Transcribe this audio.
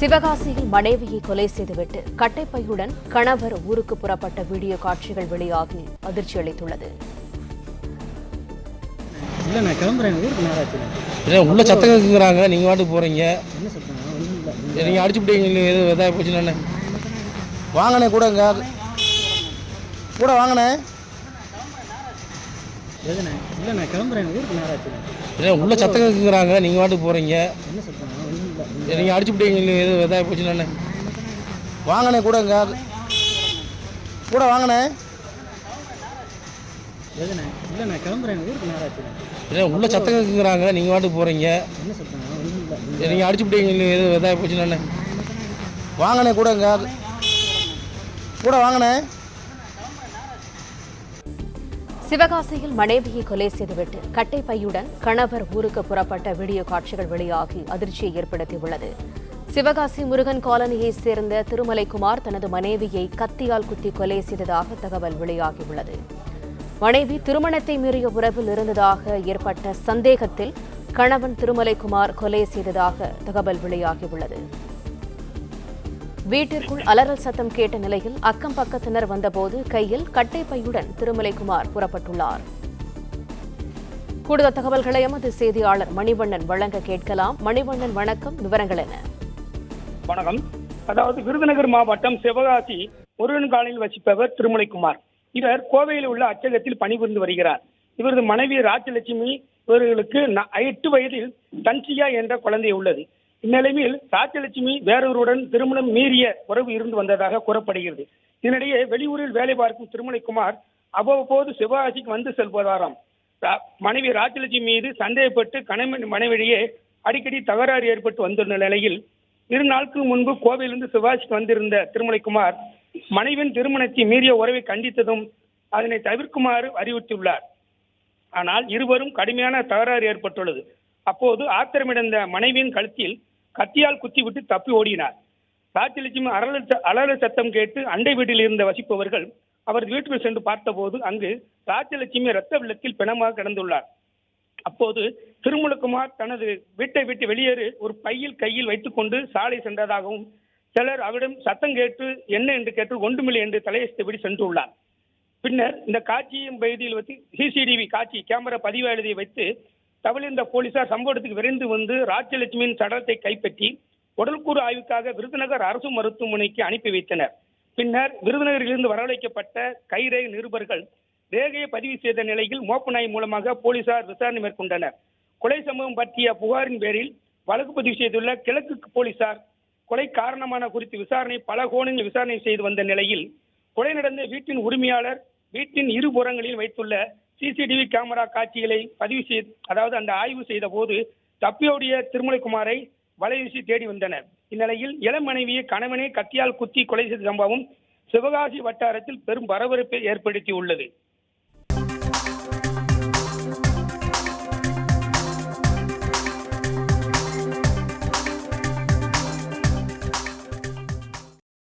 சிவகாசியில் மனைவியை கொலை செய்துவிட்டு கட்டைப்பையுடன் கணவர் ஊருக்கு புறப்பட்ட வீடியோ காட்சிகள் வெளியாகி அதிர்ச்சி அளித்துள்ளது. உள்ள சத்தம் கேட்குறாங்க, நீங்க வாட்டுக்கு போறீங்க. நீங்க அடிச்சுட்டீங்க, எதாவது போச்சுன்னு வாங்கினே கூட கூட வாங்கினே உள்ள சத்தம் கேட்குறாங்க, நீங்க வாட்டுக்கு போறீங்க. நீங்க அடிச்சுட்டீங்க, எதாவது போச்சுன்னு வாங்கினே கூட கூட வாங்கினே உள்ள சத்தம் கேட்குறாங்க, நீங்க வாட்டுக்கு போறீங்க. நீங்க அடிச்சுட்டீங்க, எதாவது போச்சுன்னு வாங்கினே கூட கூட வாங்கினே. சிவகாசியில் மனைவியை கொலை செய்துவிட்டு கட்டைப்பையுடன் கணவர் ஊருக்கு புறப்பட்ட வீடியோ காட்சிகள் வெளியாகி அதிர்ச்சியை ஏற்படுத்தியுள்ளது. சிவகாசி முருகன் காலனியைச் சேர்ந்த திருமலைக்குமார் தனது மனைவியை கத்தியால் குத்தி கொலை செய்ததாக தகவல் வெளியாகியுள்ளது. மனைவி திருமணத்தை மீறிய உறவில் இருந்ததாக ஏற்பட்ட சந்தேகத்தில் கணவன் திருமலைக்குமார் கொலை செய்ததாக தகவல் வெளியாகியுள்ளது. வீட்டிற்குள் அலறல் சத்தம் கேட்ட நிலையில் அக்கம் பக்கத்தினர் வந்தபோது கையில் கட்டைப்பையுடன் திருமலைக்குமார் புறப்பட்டுள்ளார். கூடுதல் தகவல்களை எமது செய்தியாளர் மணிவண்ணன் வழங்க கேட்கலாம். மணிவண்ணன், வணக்கம். விவரங்கள் என்ன? வணக்கம். அதாவது விருதுநகர் மாவட்டம் சிவகாசி முருகன் காலனியில் வசிப்பவர் திருமலைக்குமார். இவர் கோவையில் உள்ள அச்சகத்தில் பணிபுரிந்து வருகிறார். இவரது மனைவி ராஜலட்சுமி, இவர்களுக்கு 8 வயதில் தன்சியா என்ற குழந்தை உள்ளது. இந்நிலையில் ராஜலட்சுமி வேறொருடன் திருமணம் மீறிய உறவு இருந்து வந்ததாக கூறப்படுகிறது. இதனிடையே வெளியூரில் வேலை பார்க்கும் திருமலைக்குமார் அவ்வப்போது சிவகாசிக்கு வந்து செல்வதாராம். மனைவி ராஜலட்சுமி மீது சந்தேகப்பட்டு கணவன் மனைவிடையே அடிக்கடி தகராறு ஏற்பட்டு வந்துள்ள நிலையில் 2 நாட்களுக்கு முன்பு கோவையிலிருந்து சிவகாசிக்கு வந்திருந்த திருமலைக்குமார் மனைவியின் திருமணத்தை மீறிய உறவை கண்டித்ததும் அதனை தவிர்க்குமாறு அறிவுறுத்தியுள்ளார். ஆனால் இருவரும் கடுமையான தகராறு ஏற்பட்டுள்ளது. அப்போது ஆத்திரமிழந்த மனைவியின் கழுத்தில் கத்தியால் குத்திவிட்டு தப்பி ஓடினார். ராஜலட்சுமி அலறல் சத்தம் கேட்டு அண்டை வீட்டில் இருந்த வசிப்பவர்கள் அவரது வீட்டுக்கு சென்று பார்த்தபோது அங்கு ராஜலட்சுமி இரத்த வெள்ளத்தில் பிணமாக கிடந்துள்ளார். அப்போது திருமலைக்குமார் தனது வீட்டை விட்டு வெளியேறி ஒரு பையில் கையில் வைத்துக் கொண்டு சாலை சென்றதாகவும் சிலர் அவரிடம் சத்தம் கேட்டு என்ன என்று கேட்டு ஒன்றுமில்லை என்று தலையசைத்தபடி சென்றுள்ளார். பின்னர் இந்த காட்சியின் பகுதியில் வைத்து சிசிடிவி காட்சி கேமரா பதிவாளரை வைத்து தவிழ்ந்த போலீசார் சம்பவத்துக்கு விரைந்து வந்து ராஜலட்சுமியின் சடலத்தை கைப்பற்றி உடல்கூறு ஆய்வுக்காக விருதுநகர் அரசு மருத்துவமனைக்கு அனுப்பி வைத்தனர். பின்னர் விருதுநகரிலிருந்து வரவழைக்கப்பட்ட கைரேகை நிருபர்கள் ரேகையை பதிவு செய்த நிலையில் மோப்ப நாய் மூலமாக போலீசார் விசாரணை மேற்கொண்டனர். கொலை சம்பவம் பற்றிய புகாரின் பேரில் வழக்கு பதிவு செய்துள்ள கிழக்கு போலீசார் கொலை காரணமான குறித்து பல கோணங்களில் விசாரணை செய்து வந்த நிலையில் கொலை நடந்த வீட்டின் உரிமையாளர் வீட்டின் இருபுறங்களில் வைத்துள்ள சிசிடிவி கேமரா காட்சிகளை அந்த ஆய்வு செய்த போது தப்பியோடிய திருமலைக்குமாரை வலைவீசி தேடி வந்தனர். இந்நிலையில் இளம் மனைவியை கணவனை கத்தியால் குத்தி கொலை செய்த சம்பவம் சிவகாசி வட்டாரத்தில் பெரும் பரபரப்பை ஏற்படுத்தியுள்ளது.